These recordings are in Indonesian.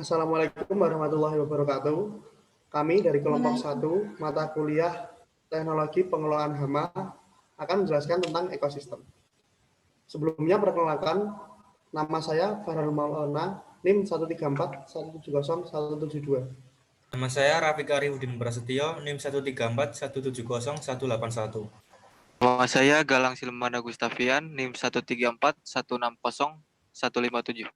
Assalamualaikum warahmatullahi wabarakatuh. Kami dari kelompok 1 mata kuliah Teknologi Pengelolaan Hama akan menjelaskan tentang ekosistem. Sebelumnya perkenalkan, nama saya Farhanul Maulana, NIM 134 170 172. Nama saya Rafiq Arifudin Prasetyo, NIM 134 170 181. Nama saya Galang Silmana Gustavian, NIM 134 160 157.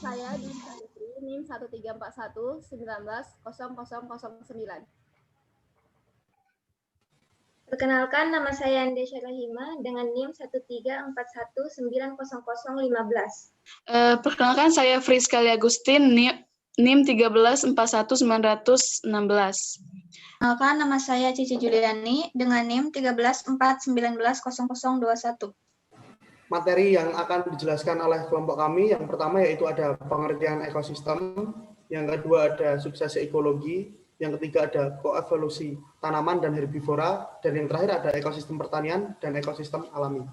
Saya Dwi Sarifri, NIM 1341 19 0009. Perkenalkan, nama saya Andesya Rahima dengan NIM 1341 90015. Perkenalkan, saya Friskalia Agustin, NIM 1341 916. Perkenalkan, nama saya Cici Juliani dengan NIM 1349190021. Materi yang akan dijelaskan oleh kelompok kami, yang pertama yaitu ada pengertian ekosistem, yang kedua ada suksesi ekologi, yang ketiga ada koevolusi tanaman dan herbivora, dan yang terakhir ada ekosistem pertanian dan ekosistem alami.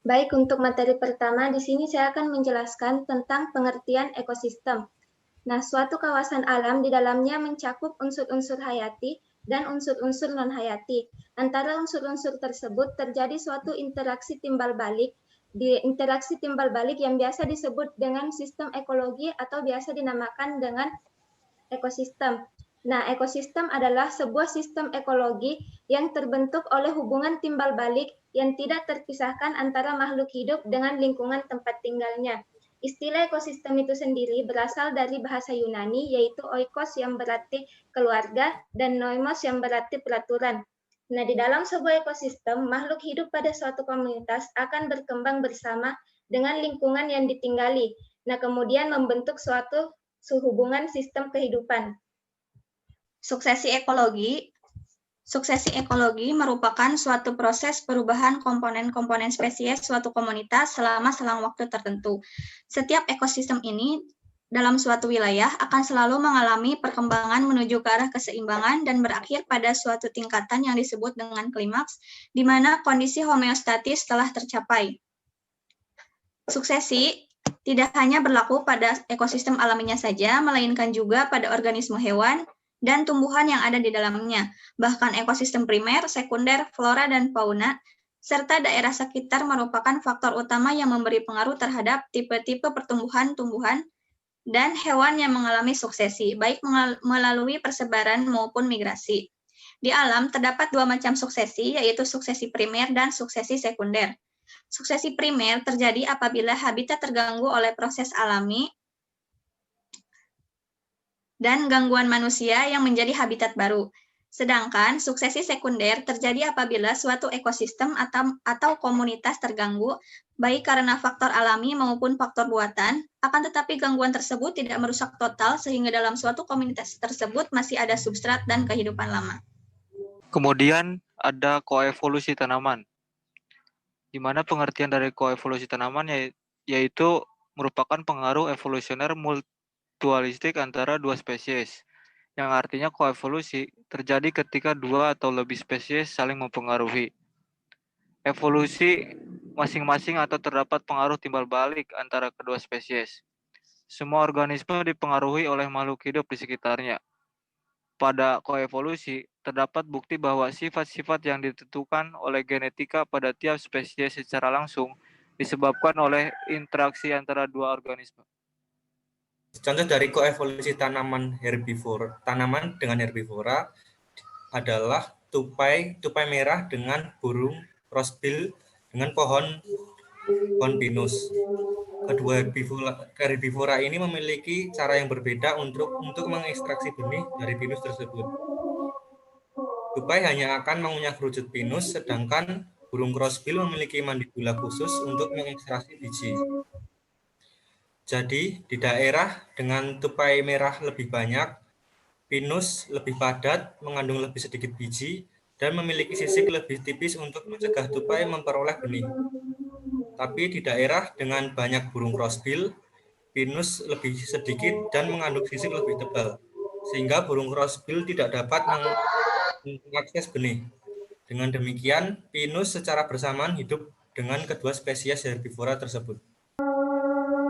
Baik, untuk materi pertama, di sini saya akan menjelaskan tentang pengertian ekosistem. Nah, suatu kawasan alam di dalamnya mencakup unsur-unsur hayati dan unsur-unsur non-hayati. Antara unsur-unsur tersebut terjadi suatu interaksi timbal balik. Di interaksi timbal balik yang biasa disebut dengan sistem ekologi atau biasa dinamakan dengan ekosistem. Nah, ekosistem adalah sebuah sistem ekologi yang terbentuk oleh hubungan timbal balik yang tidak terpisahkan antara makhluk hidup dengan lingkungan tempat tinggalnya. Istilah ekosistem itu sendiri berasal dari bahasa Yunani, yaitu oikos yang berarti keluarga dan noimos yang berarti peraturan. Nah, di dalam sebuah ekosistem, makhluk hidup pada suatu komunitas akan berkembang bersama dengan lingkungan yang ditinggali. Nah, kemudian membentuk suatu hubungan sistem kehidupan. Suksesi ekologi merupakan suatu proses perubahan komponen-komponen spesies suatu komunitas selama selang waktu tertentu. Setiap ekosistem ini dalam suatu wilayah akan selalu mengalami perkembangan menuju ke arah keseimbangan dan berakhir pada suatu tingkatan yang disebut dengan klimaks, di mana kondisi homeostatis telah tercapai. Suksesi tidak hanya berlaku pada ekosistem alaminya saja, melainkan juga pada organisme hewan dan tumbuhan yang ada di dalamnya, bahkan ekosistem primer, sekunder, flora dan fauna, serta daerah sekitar merupakan faktor utama yang memberi pengaruh terhadap tipe-tipe pertumbuhan-tumbuhan dan hewan yang mengalami suksesi, baik melalui persebaran maupun migrasi. Di alam terdapat dua macam suksesi, yaitu suksesi primer dan suksesi sekunder. Suksesi primer terjadi apabila habitat terganggu oleh proses alami dan gangguan manusia yang menjadi habitat baru. Sedangkan suksesi sekunder terjadi apabila suatu ekosistem atau komunitas terganggu, baik karena faktor alami maupun faktor buatan, akan tetapi gangguan tersebut tidak merusak total sehingga dalam suatu komunitas tersebut masih ada substrat dan kehidupan lama. Kemudian ada koevolusi tanaman, di mana pengertian dari koevolusi tanaman yaitu merupakan pengaruh evolusioner mutualistik antara dua spesies, yang artinya koevolusi terjadi ketika dua atau lebih spesies saling mempengaruhi. Evolusi masing-masing atau terdapat pengaruh timbal balik antara kedua spesies. Semua organisme dipengaruhi oleh makhluk hidup di sekitarnya. Pada koevolusi, terdapat bukti bahwa sifat-sifat yang ditentukan oleh genetika pada tiap spesies secara langsung disebabkan oleh interaksi antara dua organisme. Contoh dari koevolusi tanaman dengan herbivora adalah tupai merah dengan burung crossbill dengan pohon pinus. Kedua herbivora ini memiliki cara yang berbeda untuk mengekstraksi benih dari pinus tersebut. Tupai hanya akan mengunyah kerucut pinus, sedangkan burung crossbill memiliki mandibula khusus untuk mengekstraksi biji. Jadi, di daerah dengan tupai merah lebih banyak, pinus lebih padat, mengandung lebih sedikit biji, dan memiliki sisik lebih tipis untuk mencegah tupai memperoleh benih. Tapi di daerah dengan banyak burung crossbill, pinus lebih sedikit dan mengandung sisik lebih tebal, sehingga burung crossbill tidak dapat mengakses benih. Dengan demikian, pinus secara bersamaan hidup dengan kedua spesies herbivora tersebut.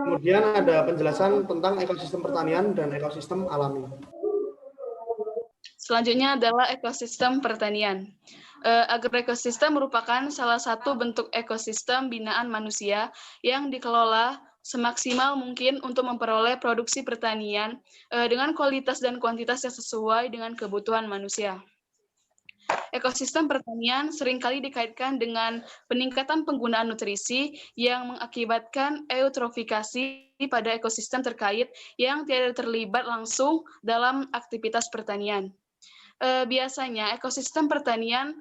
Kemudian ada penjelasan tentang ekosistem pertanian dan ekosistem alami. Selanjutnya adalah ekosistem pertanian. Agroekosistem merupakan salah satu bentuk ekosistem binaan manusia yang dikelola semaksimal mungkin untuk memperoleh produksi pertanian dengan kualitas dan kuantitas yang sesuai dengan kebutuhan manusia. Ekosistem pertanian seringkali dikaitkan dengan peningkatan penggunaan nutrisi yang mengakibatkan eutrofikasi pada ekosistem terkait yang tidak terlibat langsung dalam aktivitas pertanian. Biasanya ekosistem pertanian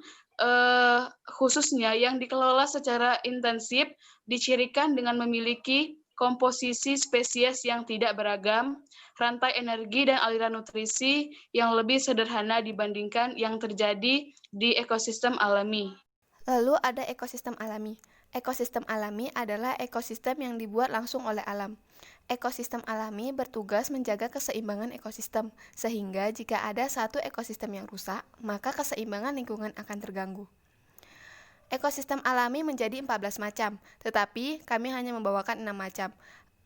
khususnya yang dikelola secara intensif dicirikan dengan memiliki komposisi spesies yang tidak beragam, rantai energi dan aliran nutrisi yang lebih sederhana dibandingkan yang terjadi di ekosistem alami. Lalu ada ekosistem alami. Ekosistem alami adalah ekosistem yang dibuat langsung oleh alam. Ekosistem alami bertugas menjaga keseimbangan ekosistem, sehingga jika ada satu ekosistem yang rusak, maka keseimbangan lingkungan akan terganggu. Ekosistem alami menjadi 14 macam, tetapi kami hanya membawakan 6 macam.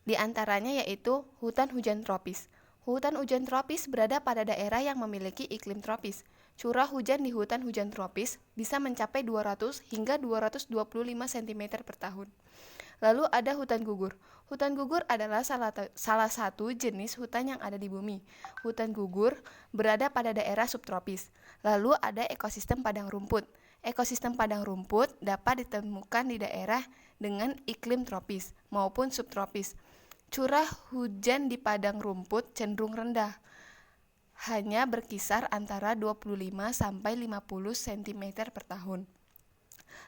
Di antaranya yaitu hutan hujan tropis. Hutan hujan tropis berada pada daerah yang memiliki iklim tropis. Curah hujan di hutan hujan tropis bisa mencapai 200 hingga 225 cm per tahun. Lalu ada hutan gugur. Hutan gugur adalah salah satu jenis hutan yang ada di bumi. Hutan gugur berada pada daerah subtropis. Lalu ada ekosistem padang rumput. Ekosistem padang rumput dapat ditemukan di daerah dengan iklim tropis maupun subtropis. Curah hujan di padang rumput cenderung rendah, hanya berkisar antara 25 sampai 50 cm per tahun.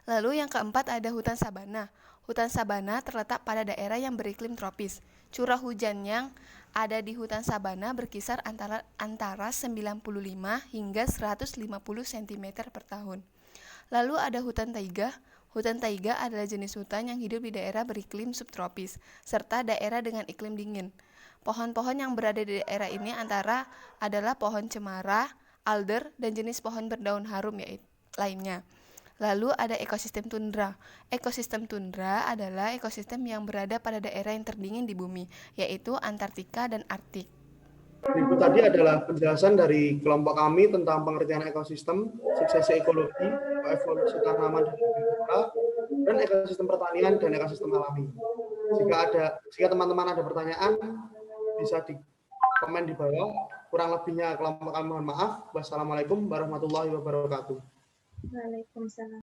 Lalu yang keempat ada hutan sabana. Hutan sabana terletak pada daerah yang beriklim tropis. Curah hujan yang ada di hutan sabana berkisar antara 95 hingga 150 cm per tahun. Lalu ada hutan taiga. Hutan taiga adalah jenis hutan yang hidup di daerah beriklim subtropis, serta daerah dengan iklim dingin. Pohon-pohon yang berada di daerah ini adalah pohon cemara, alder, dan jenis pohon berdaun harum lainnya. Lalu ada ekosistem tundra. Ekosistem tundra adalah ekosistem yang berada pada daerah yang terdingin di bumi, yaitu Antartika dan Arktik. Berikut tadi adalah penjelasan dari kelompok kami tentang pengertian ekosistem, suksesi ekologi, evolusi tanaman dan ekosistem pertanian dan ekosistem alami. Jika teman-teman ada pertanyaan, bisa di komen di bawah. Kurang lebihnya kelompok kami mohon maaf. Wassalamualaikum warahmatullahi wabarakatuh. Waalaikumsalam.